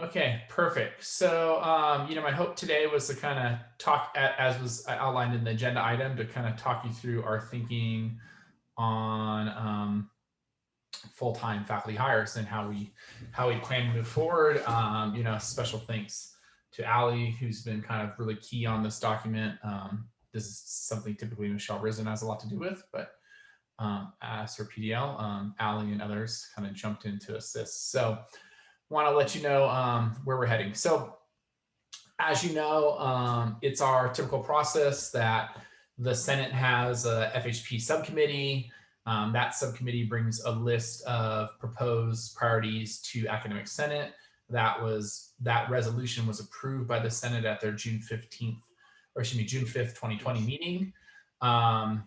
Okay, perfect. So, my hope today was to kind of talk, as was outlined in the agenda item, to kind of talk you through our thinking on full-time faculty hires and how we plan to move forward. Special thanks to Allie, who's been kind of really key on this document. This is something typically Michelle Risen has a lot to do with, but as her PDL, Allie and others kind of jumped in to assist. So want to let you know where we're heading. So as you know, it's our typical process that the Senate has a FHP subcommittee. That subcommittee brings a list of proposed priorities to Academic Senate. That resolution was approved by the Senate at their June 5th, 2020 meeting. And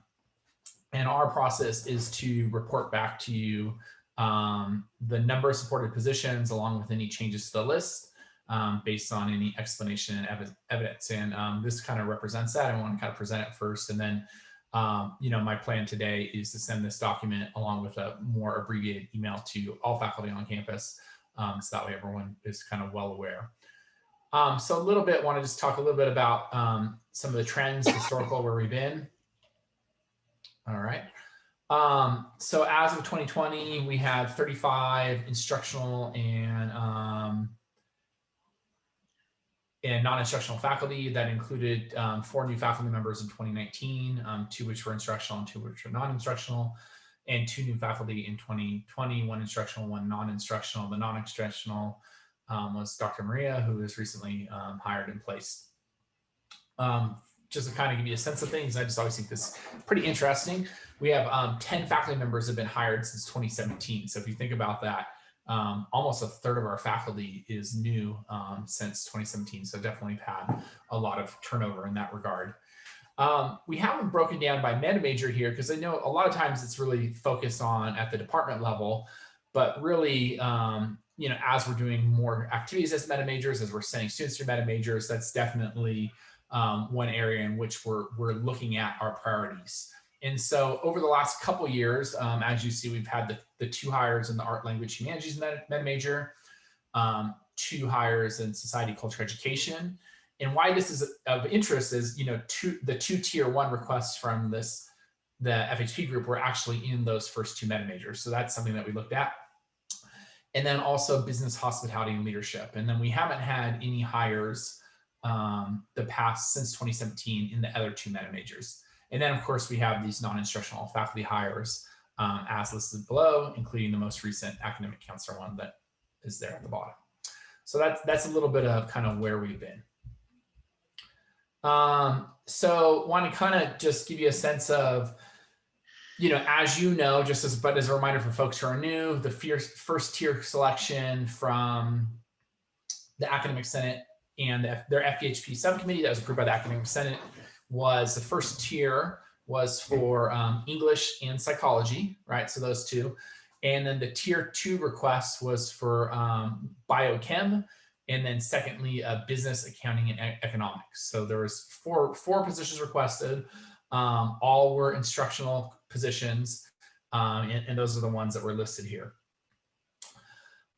our process is to report back to you the number of supported positions along with any changes to the list based on any explanation and evidence. And this kind of represents that. I want to kind of present it first. And then, my plan today is to send this document along with a more abbreviated email to all faculty on campus. So that way everyone is kind of well aware. So a little bit, want to just talk a little bit about some of the trends, historical, where we've been. All right. So as of 2020, we had 35 instructional and non-instructional faculty. That included 4 new faculty members in 2019, 2 which were instructional and 2 which were non-instructional, and 2 new faculty in 2020, 1 instructional, 1 non-instructional. The non-instructional was Dr. Maria, who was recently hired and placed. Just to kind of give you a sense of things, I just always think this is pretty interesting. We have 10 faculty members have been hired since 2017. So if you think about that, almost a third of our faculty is new since 2017. So definitely had a lot of turnover in that regard. We haven't broken down by meta major here because I know a lot of times it's really focused on at the department level, but really, as we're doing more activities as meta majors, as we're sending students through meta majors, that's definitely one area in which we're looking at our priorities. And so over the last couple of years, as you see, we've had the 2 hires in the art, language, humanities meta major, 2 hires in society, culture, education. And why this is of interest is, the 2 tier 1 requests from the FHP group were actually in those first 2 meta majors. So that's something that we looked at. And then also business, hospitality, and leadership. And then we haven't had any hires since 2017 in the other 2 meta majors. And then of course we have these non-instructional faculty hires as listed below, including the most recent academic counselor one that is there at the bottom. So that's a little bit of kind of where we've been. So want to kind of just give you a sense of, as you know, just as a reminder for folks who are new, the first tier selection from the Academic Senate and their FEHP subcommittee that was approved by the Academic Senate was the first tier was for English and psychology, right? So those 2. And then the tier 2 request was for biochem, and then secondly, business, accounting, and economics. So there was four positions requested. All were instructional positions, and those are the ones that were listed here.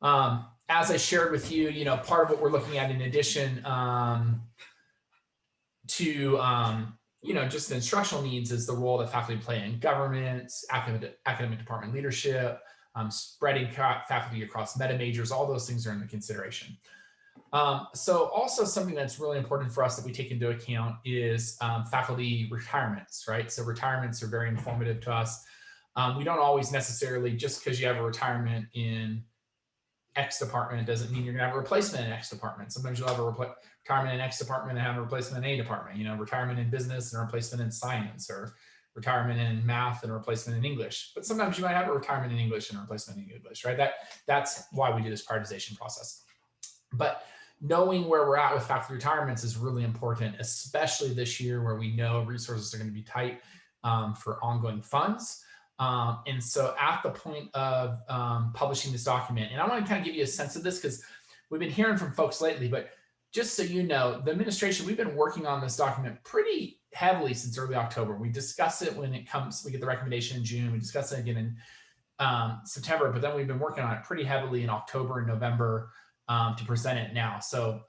As I shared with you, part of what we're looking at in addition to, just the instructional needs is the role that faculty play in governance, academic department leadership, spreading faculty across meta majors. All those things are in the consideration. So also something that's really important for us that we take into account is faculty retirements, right? So retirements are very informative to us. We don't always necessarily, just because you have a retirement in X department doesn't mean you're gonna have a replacement in X department. Sometimes you'll have a retirement in X department and have a replacement in A department, retirement in business and a replacement in science, or retirement in math and a replacement in English. But sometimes you might have a retirement in English and a replacement in English, right? That's why we do this prioritization process. But knowing where we're at with faculty retirements is really important, especially this year where we know resources are going to be tight for ongoing funds. And so at the point of publishing this document, and I want to kind of give you a sense of this because we've been hearing from folks lately, but just so you know, the administration, we've been working on this document pretty heavily since early October. We discuss it when it comes, we get the recommendation in June, we discuss it again in September, but then we've been working on it pretty heavily in October and November. to present it now. So,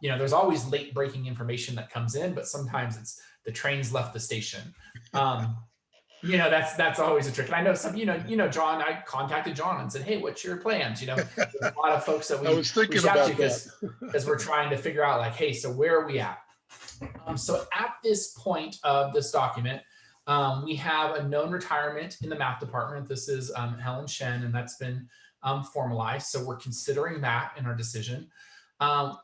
there's always late breaking information that comes in, but sometimes it's the train's left the station. That's always a trick. And I know some, John, I contacted John and said, hey, what's your plans? There's a lot of folks that I we was thinking reach out about to because we're trying to figure out like, hey, so where are we at? So at this point of this document, we have a known retirement in the math department. This is Helen Shen, and that's been formalized. So we're considering that in our decision.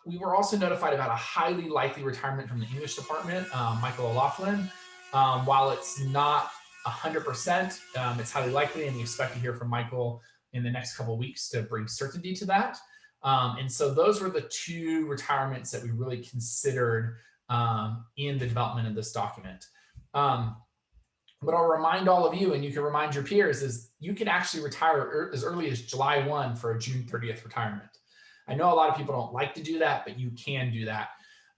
We were also notified about a highly likely retirement from the English department, Michael O'Loughlin. While it's not 100%, it's highly likely, and we expect to hear from Michael in the next couple of weeks to bring certainty to that. And so those were the two retirements that we really considered in the development of this document. What I'll remind all of you, and you can remind your peers, is you can actually retire as early as July 1 for a June 30th retirement. I know a lot of people don't like to do that, but you can do that.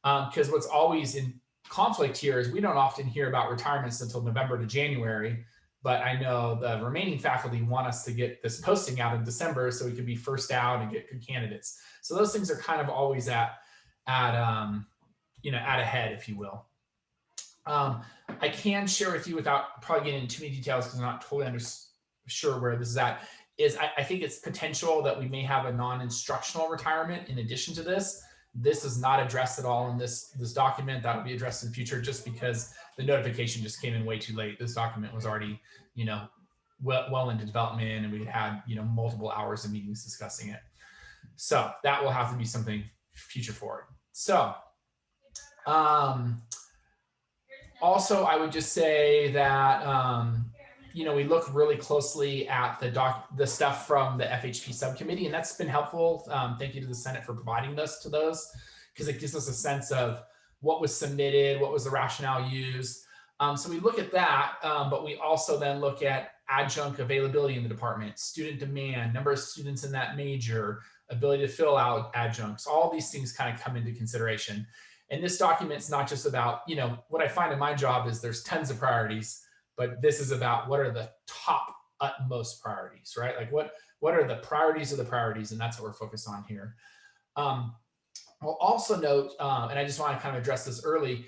Because what's always in conflict here is we don't often hear about retirements until November to January, but I know the remaining faculty want us to get this posting out in December so we can be first out and get good candidates. So those things are kind of always at a head, if you will. I can share with you without probably getting into too many details because I'm not totally sure where this is at, is I think it's potential that we may have a non-instructional retirement in addition to this. This is not addressed at all in this document. That'll be addressed in the future just because the notification just came in way too late. This document was already, well into development, and we had multiple hours of meetings discussing it. So that will have to be something future forward. So also, I would just say that, we look really closely at the stuff from the FHP subcommittee, and that's been helpful. Thank you to the Senate for providing this to those, because it gives us a sense of what was submitted, what was the rationale used. So we look at that, but we also then look at adjunct availability in the department, student demand, number of students in that major, ability to fill out adjuncts. All these things kind of come into consideration. And this document's not just about, what I find in my job is there's tons of priorities, but this is about what are the top utmost priorities, right? Like what are the priorities of the priorities? And that's what we're focused on here. I'll also note, and I just want to kind of address this early,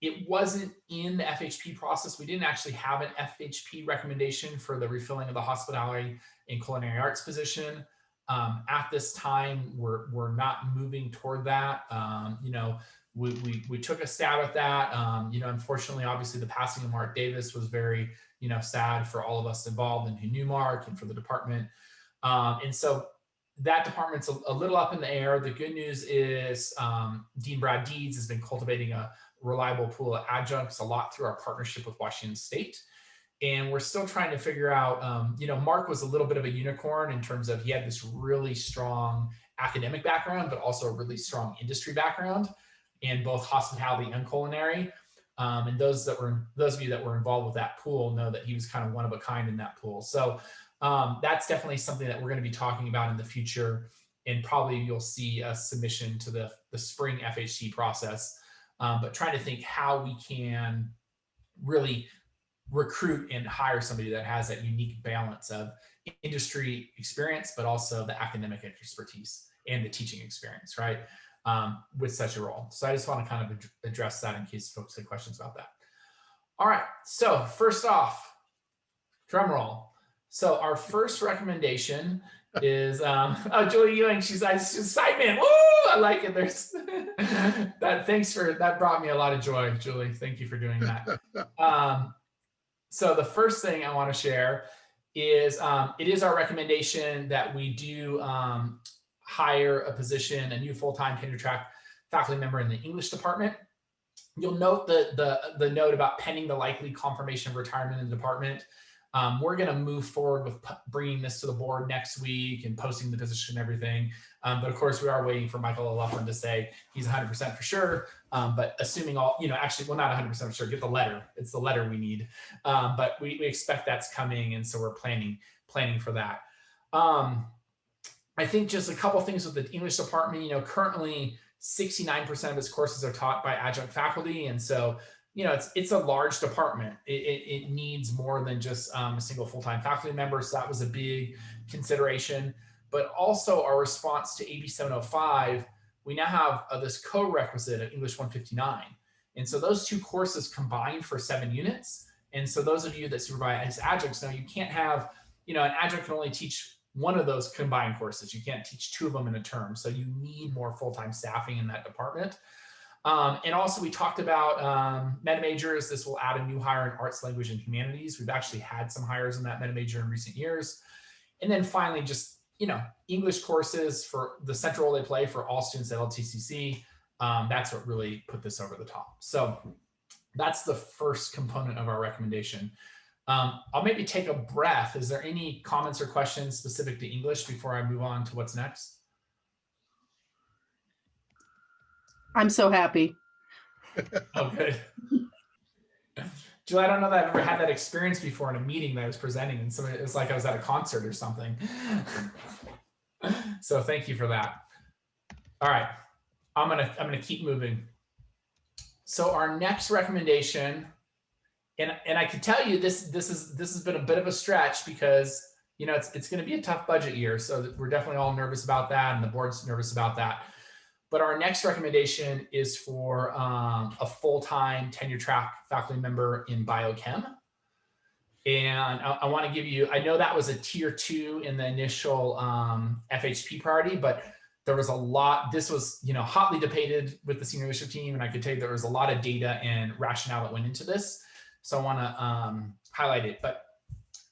it wasn't in the FHP process. We didn't actually have an FHP recommendation for the refilling of the hospitality and culinary arts position. At this time, we're not moving toward that. We took a stab at that. Unfortunately, obviously, the passing of Mark Davis was very, sad for all of us involved and who knew Mark and for the department. And so that department's a little up in the air. The good news is Dean Brad Deeds has been cultivating a reliable pool of adjuncts a lot through our partnership with Washington State. And we're still trying to figure out, Mark was a little bit of a unicorn in terms of he had this really strong academic background, but also a really strong industry background in both hospitality and culinary. And those of you that were involved with that pool know that he was kind of one of a kind in that pool. So that's definitely something that we're going to be talking about in the future. And probably you'll see a submission to the spring FHC process, but trying to think how we can really recruit and hire somebody that has that unique balance of industry experience, but also the academic expertise and the teaching experience, right? With such a role. So I just want to kind of address that in case folks had questions about that. All right, so first off, drum roll. So our first recommendation is, Julie Ewing, she's excitement. Woo! I like it. There's that brought me a lot of joy, Julie. Thank you for doing that. So the first thing I want to share is it is our recommendation that we do hire a new full-time tenure track faculty member in the English department. You'll note the note about pending the likely confirmation of retirement in the department. We're going to move forward with bringing this to the board next week and posting the position and everything. But of course, we are waiting for Michael O'Loughlin to say he's 100% for sure. But assuming actually, well, not 100% for sure, get the letter. It's the letter we need. But we expect that's coming. And so we're planning for that. I think just a couple things with the English department, currently 69% of its courses are taught by adjunct faculty. And so, it's a large department. It needs more than just a single full-time faculty member. So that was a big consideration. but also our response to AB 705, we now have this co-requisite of English 159. And so those two courses combined for 7 units. And so those of you that supervise as adjuncts know you can't have, an adjunct can only teach one of those combined courses. You can't teach 2 of them in a term. So you need more full-time staffing in that department. And also we talked about meta majors. This will add a new hire in arts, language, and humanities. We've actually had some hires in that meta major in recent years. And then finally, just, English courses for the central role they play for all students at LTCC. That's what really put this over the top. So that's the first component of our recommendation. I'll maybe take a breath. Is there any comments or questions specific to English before I move on to what's next? I'm so happy. Oh, good. Jill, I don't know that I've ever had that experience before in a meeting that I was presenting, and somebody, it was like I was at a concert or something. So thank you for that. All right, I'm gonna keep moving. So our next recommendation, and I can tell you this has been a bit of a stretch because it's going to be a tough budget year, so we're definitely all nervous about that, and the board's nervous about that. But our next recommendation is for a full-time tenure track faculty member in biochem. And I want to give you, I know that was a tier 2 in the initial FHP priority, but there was a lot, this was, hotly debated with the senior leadership team. And I could tell you there was a lot of data and rationale that went into this. So I want to highlight it. But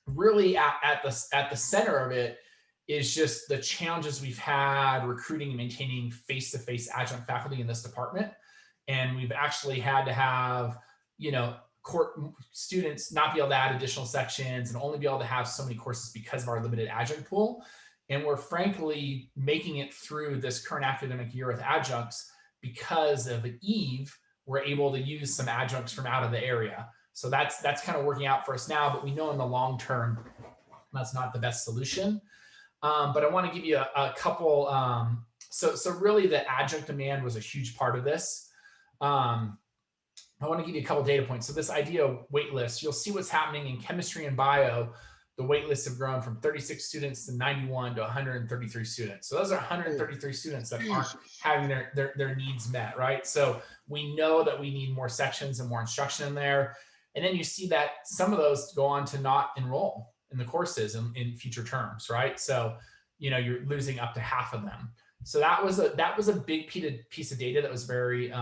really at the center of it is just the challenges we've had recruiting and maintaining face-to-face adjunct faculty in this department. And we've actually had to have, students not be able to add additional sections and only be able to have so many courses because of our limited adjunct pool. And we're frankly making it through this current academic year with adjuncts because of EVE, we're able to use some adjuncts from out of the area. So that's kind of working out for us now, but we know in the long term, that's not the best solution. But I want to give you a couple. So really the adjunct demand was a huge part of this. I want to give you a couple data points. So this idea of wait lists, you'll see what's happening in chemistry and bio. The wait lists have grown from 36 students to 91 to 133 students. So those are 133 students that aren't having their needs met, right? So we know that we need more sections and more instruction in there. And then you see that some of those go on to not enroll in the courses in future terms, right? So, you're losing up to half of them. So that was a big piece of data that was very,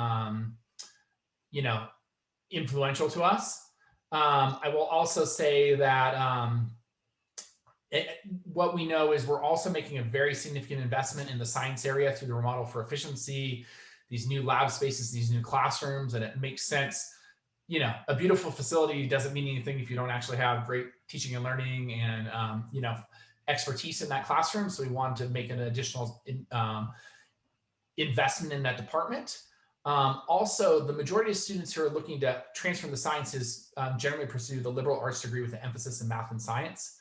influential to us. I will also say that what we know is we're also making a very significant investment in the science area through the remodel for efficiency, these new lab spaces, these new classrooms, and it makes sense. A beautiful facility doesn't mean anything if you don't actually have great teaching and learning and, expertise in that classroom. So we wanted to make an additional investment in that department. Also, the majority of students who are looking to transfer the sciences generally pursue the liberal arts degree with an emphasis in math and science.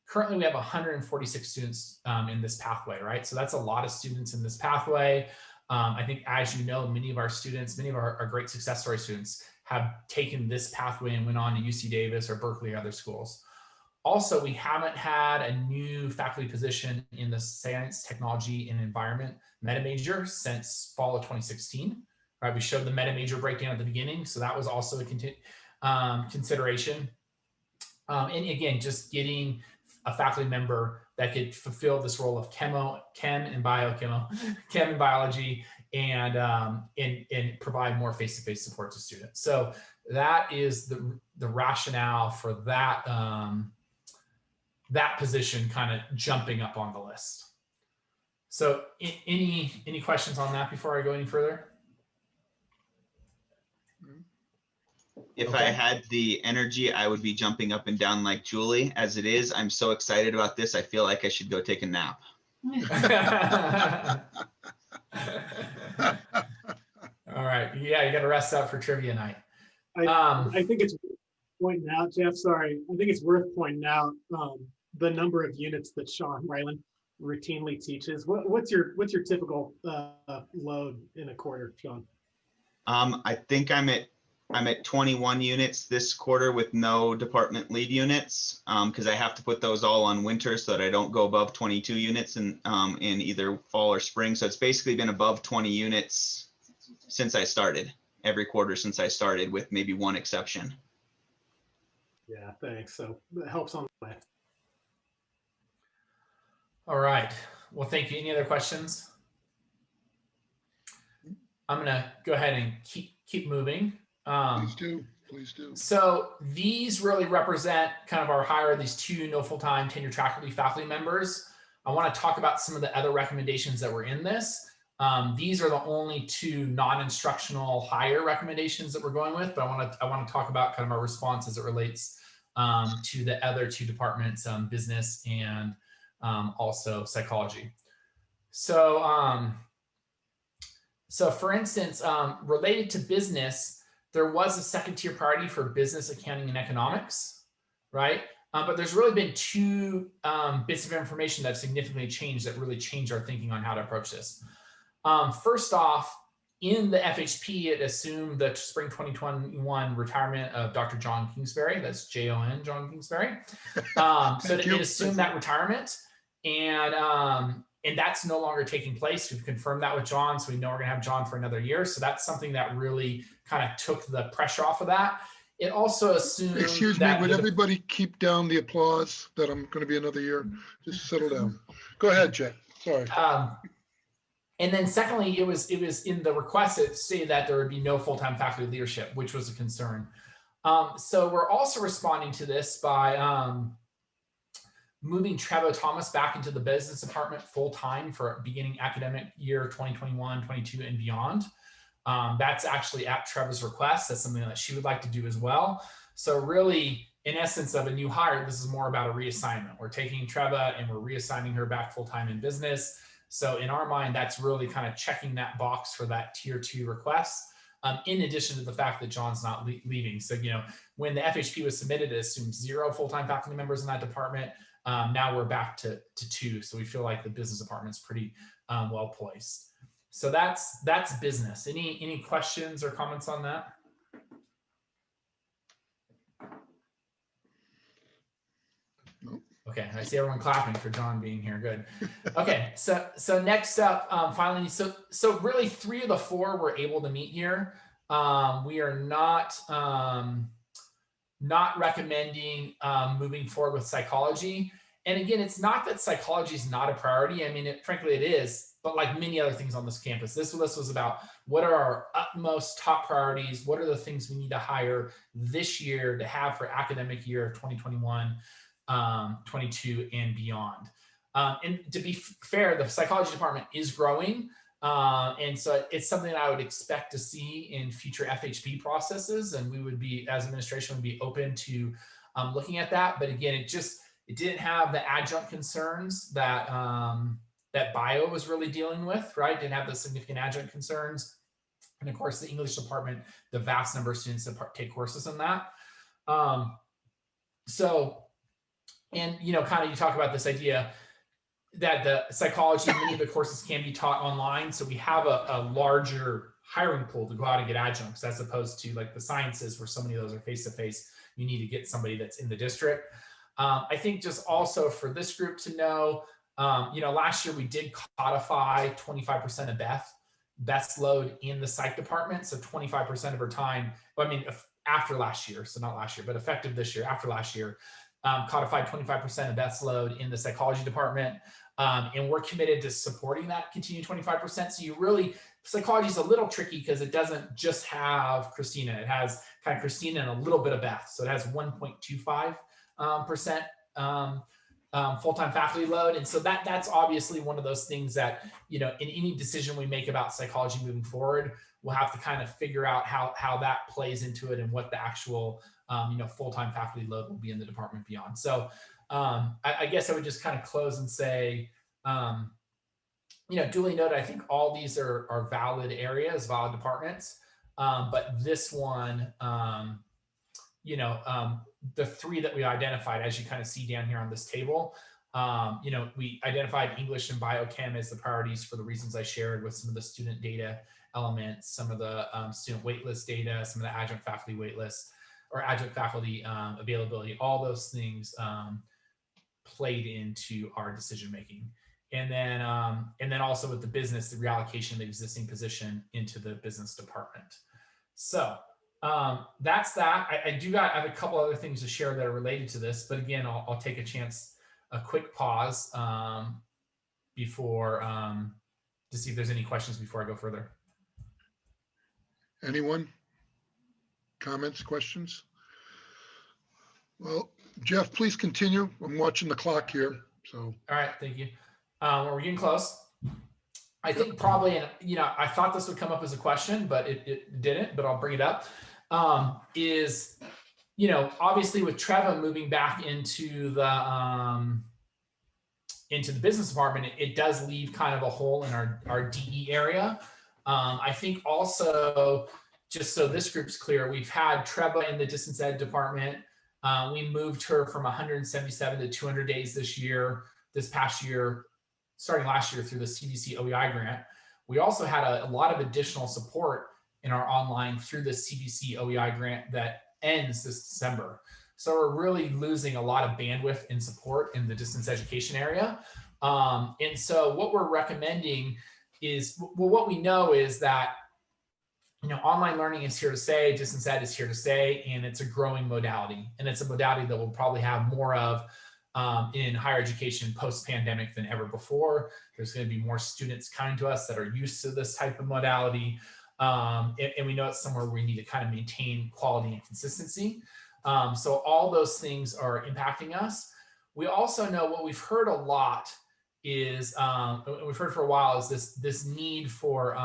Currently, we have 146 students in this pathway, right? So that's a lot of students in this pathway. I think, as you know, many of our students, many of our great success story students have taken this pathway and went on to UC Davis or Berkeley or other schools. Also, we haven't had a new faculty position in the science, technology, and environment meta major since fall of 2016. Right, we showed the meta major breakdown at the beginning, so that was also a consideration. And again, just getting a faculty member that could fulfill this role of chem and biology, and provide more face-to-face support to students. So that is the rationale for that that position kind of jumping up on the list. So any questions on that before I go any further? If I had the energy, I would be jumping up and down like Julie. As it is, I'm so excited about this, I feel like I should go take a nap. All right. Yeah, you got to rest up for trivia night. I think it's pointing out, Jeff, sorry. I think it's worth pointing out the number of units that Sean Ryland routinely teaches. What's your typical load in a quarter, Sean? I think I'm at I'm at 21 units this quarter with no department lead units, because I have to put those all on winter so that I don't go above 22 units in either fall or spring. So it's basically been above 20 units since I started, every quarter since I started, with maybe one exception. Yeah, thanks. So that helps on the way. All right. Well, thank you. Any other questions? I'm gonna go ahead and keep moving. Please do. Please do. So these really represent kind of our hire these 2 no full-time tenure track faculty members. I want to talk about some of the other recommendations that were in this. These are the only 2 non-instructional hire recommendations that we're going with, but I want to talk about kind of our response as it relates to the other 2 departments, business and also psychology. So, so for instance, related to business, there was a 2nd-tier priority for business, accounting, and economics, right? But there's really been 2 bits of information that have significantly changed, that really changed our thinking on how to approach this. First off, in the FHP, it assumed the spring 2021 retirement of Dr. John Kingsbury. That's Jon, John Kingsbury. So it assumed that retirement, and that's no longer taking place. We've confirmed that with John, so we know we're going to have John for another year. So that's something that really kind of took the pressure off of that. It also assumed Excuse me, would everybody keep down the applause that I'm going to be another year? Just settle down. Go ahead, Jay. Sorry. And then secondly, it was in the request that stated that there would be no full-time faculty leadership, which was a concern. So we're also responding to this by moving Trevo Thomas back into the business department full-time for beginning academic year 2021-22 and beyond. That's actually at Treva's request. That's something that she would like to do as well. So really, in essence of a new hire, this is more about a reassignment. We're taking Treva and we're reassigning her back full-time in business. So in our mind, that's really kind of checking that box for that tier 2 request, in addition to the fact that John's not leaving. So, when the FHP was submitted, it assumed 0 full-time faculty members in that department. Now we're back to 2. So we feel like the business department's pretty well poised. So that's business. Any questions or comments on that? Nope. Okay, I see everyone clapping for John being here. Good. Okay, so next up, finally, so really 3 of the 4 were able to meet here. We are not recommending moving forward with psychology. And again, it's not that psychology is not a priority. I mean, frankly, it is. But like many other things on this campus, this list was about what are our utmost top priorities? What are the things we need to hire this year to have for academic year 2021, 22 and beyond. And to be fair, the psychology department is growing. And so it's something that I would expect to see in future FHP processes. And we would be, as administration, would be open to looking at that. But again, it didn't have the adjunct concerns that that bio was really dealing with, right? Didn't have the significant adjunct concerns. And of course, the English department, the vast number of students that take courses in that. And, kind of you talk about this idea that the psychology, many of the courses can be taught online. So we have a larger hiring pool to go out and get adjuncts, as opposed to like the sciences where so many of those are face-to-face. You need to get somebody that's in the district. I think just also for this group to know, last year we did codify 25% of Beth's load in the psych department. So 25% of her time, after last year, so not last year, but effective this year, after last year, codified 25% of Beth's load in the psychology department. And we're committed to supporting that continued 25%. So psychology is a little tricky because it doesn't just have Christina. It has kind of Christina and a little bit of Beth. So it has 1.25% full-time faculty load. And so that's obviously one of those things that, in any decision we make about psychology moving forward, we'll have to kind of figure out how that plays into it and what the actual, full-time faculty load will be in the department beyond. So I guess I would just kind of close and say, duly noted, I think all these are valid areas, valid departments. But this one, the 3 that we identified, as you kind of see down here on this table, we identified English and biochem as the priorities for the reasons I shared with some of the student data elements, some of the student waitlist data, some of the adjunct faculty waitlists or adjunct faculty availability, all those things played into our decision making. And then also with the business, the reallocation of the existing position into the business department. So that's that. I have a couple other things to share that are related to this, but again, I'll take a quick pause before to see if there's any questions before I go further. Anyone? Comments, questions? Well, Jeff, please continue. I'm watching the clock here, so. All right, thank you. We're getting close. I think probably, and I thought this would come up as a question, but it didn't, but I'll bring it up. Is, obviously with Treva moving back into the business department, it does leave kind of a hole in our DE area. I think also, just so this group's clear, we've had Treva in the distance ed department. We moved her from 177 to 200 days this past year, starting last year through the CDC OEI grant. We also had a lot of additional support in our online through the CDC OEI grant that ends this December. So we're really losing a lot of bandwidth and support in the distance education area. And so what we're recommending is, well, what we know is that, online learning is here to stay, distance ed is here to stay, and it's a growing modality. And it's a modality that we'll probably have more of in higher education post-pandemic than ever before. There's going to be more students coming to us that are used to this type of modality. And we know it's somewhere where we need to kind of maintain quality and consistency. So all those things are impacting us. We also know what we've heard a lot is, we've heard for a while, is this need for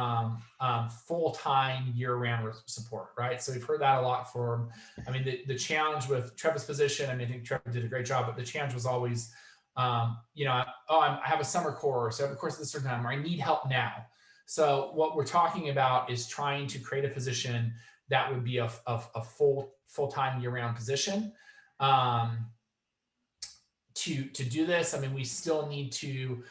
full-time year-round support, right? So we've heard that a lot the challenge with Treva's position, I think Treva did a great job, but the challenge was always, I have a summer course, I have a course at this certain time, or I need help now. So what we're talking about is trying to create a position that would be a full-time year-round position. To do this, we still need to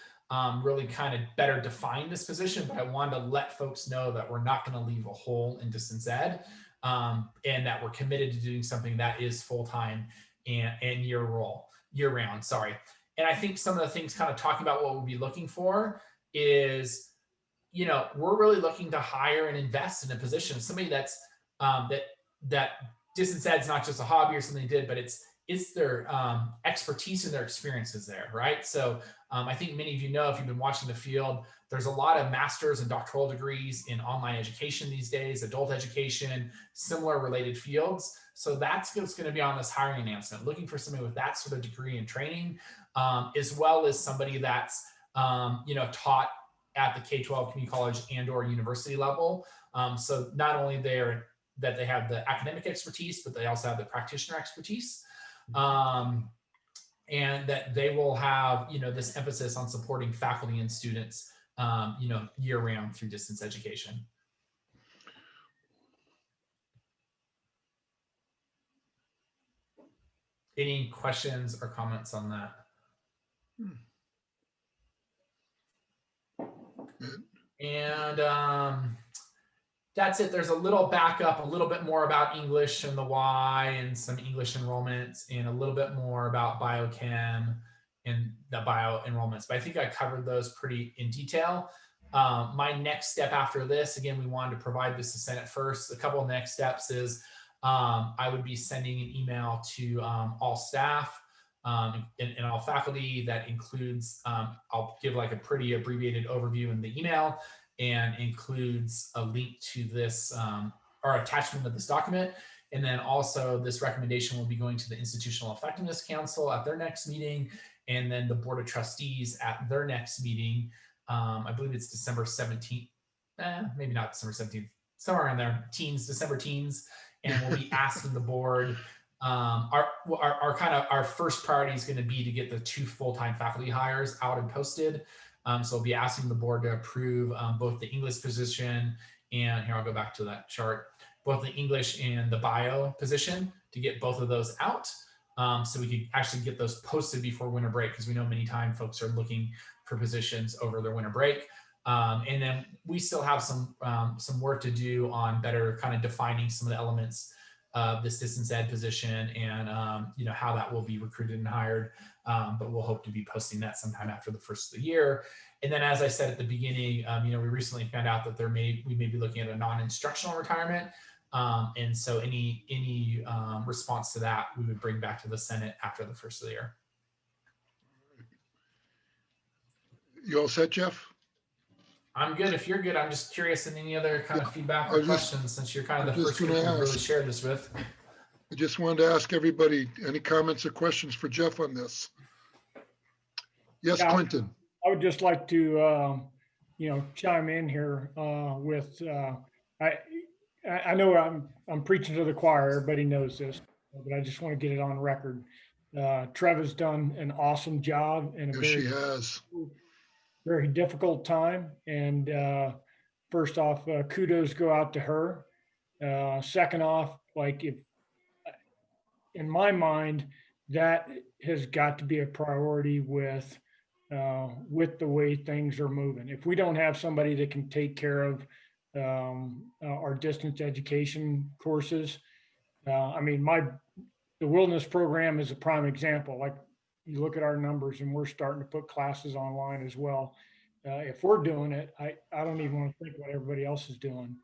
really kind of better define this position, but I wanted to let folks know that we're not going to leave a hole in distance ed, and that we're committed to doing something that is full-time and year-round. And I think some of the things kind of talking about what we'll be looking for is, we're really looking to hire and invest in a position, somebody that's that distance ed is not just a hobby or something they did, but it's their expertise and their experiences there, right? So I think many of you know, if you've been watching the field, there's a lot of master's and doctoral degrees in online education these days, adult education, similar related fields. So that's what's going to be on this hiring announcement, looking for somebody with that sort of degree and training, as well as somebody that's, taught at the K-12 community college and or university level. So not only that they have the academic expertise, but they also have the practitioner expertise. And that they will have, this emphasis on supporting faculty and students, year-round through distance education. Any questions or comments on that? And that's it. There's a little backup, a little bit more about English and the why, and some English enrollments, and a little bit more about biochem and the bio enrollments. But I think I covered those pretty in detail. My next step after this, again, we wanted to provide this to Senate first. A couple of next steps is I would be sending an email to all staff and all faculty that includes, I'll give like a pretty abbreviated overview in the email, and includes a link to this or attachment of this document. And then also this recommendation will be going to the Institutional Effectiveness Council at their next meeting, and then the Board of Trustees at their next meeting. I believe it's December 17th, maybe not December 17th, somewhere around there, December teens. And we'll be asking the board, our first priority is going to be to get the 2 full-time faculty hires out and posted. So we'll be asking the board to approve both the English position, and here I'll go back to that chart, both the English and the bio position, to get both of those out, so we can actually get those posted before winter break, because we know many times folks are looking for positions over their winter break. And then we still have some work to do on better kind of defining some of the elements of this distance ed position and how that will be recruited and hired. But we'll hope to be posting that sometime after the first of the year. And then, as I said at the beginning, we recently found out that we may be looking at a non-instructional retirement. And so any response to that, we would bring back to the Senate after the first of the year. You all set, Jeff? I'm good. If you're good, I'm just curious in any other kind of feedback I or was just- questions, since you're kind of I the was first just group gonna we've really ask. shared this with. I just wanted to ask everybody, any comments or questions for Jeff on this? Yes, Yeah. Clinton. I would just like to, chime in here with, I know I'm preaching to the choir, everybody knows this, but I just want to get it on record. Treva's done an awesome job in a Yes, she very, has. very difficult time. And first off, kudos go out to her. Second off, in my mind, that has got to be a priority with the way things are moving. If we don't have somebody that can take care of our distance education courses, the wilderness program is a prime example. Like, you look at our numbers and we're starting to put classes online as well. If we're doing it, I don't even want to think what everybody else is doing.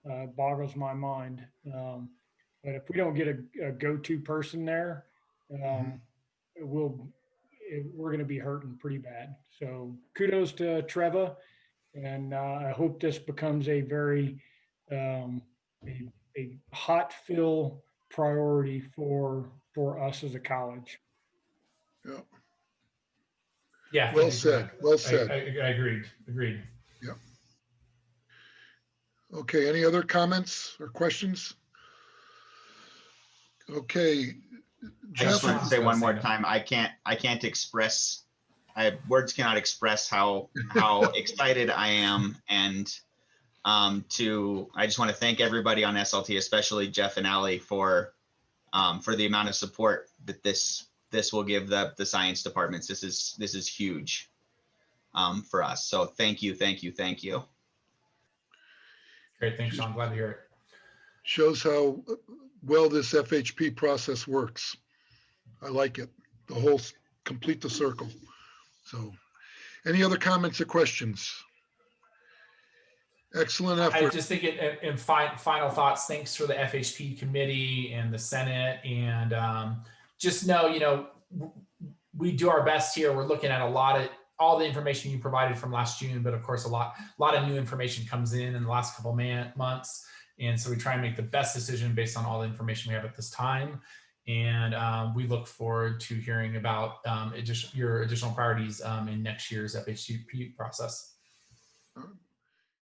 It boggles my mind. But if we don't get a go-to person there, we're going to be hurting pretty bad. So kudos to Treva, and I hope this becomes a very a hot fill priority for us as a college. Yeah. Yeah. Well said. Well said. I agreed. Yeah. Okay. Any other comments or questions? Okay. I just want to say one more Jeff? time, I can't express, words cannot express how excited I am. And I just want to thank everybody on SLT, especially Jeff and Allie, for the amount of support that this will give the science departments. This is huge for us. So thank you. Great. Thanks, Sean. Glad to hear it. Shows how well this FHP process works. I like it. Complete the circle. So, any other comments or questions? Excellent I effort. just think in final thoughts, thanks for the FHP committee and the Senate, and just know, we do our best here. We're looking at all the information you provided from last June, but of course, a lot of new information comes in the last couple months. And so we try and make the best decision based on all the information we have at this time. And we look forward to hearing about your additional priorities in next year's FHP process.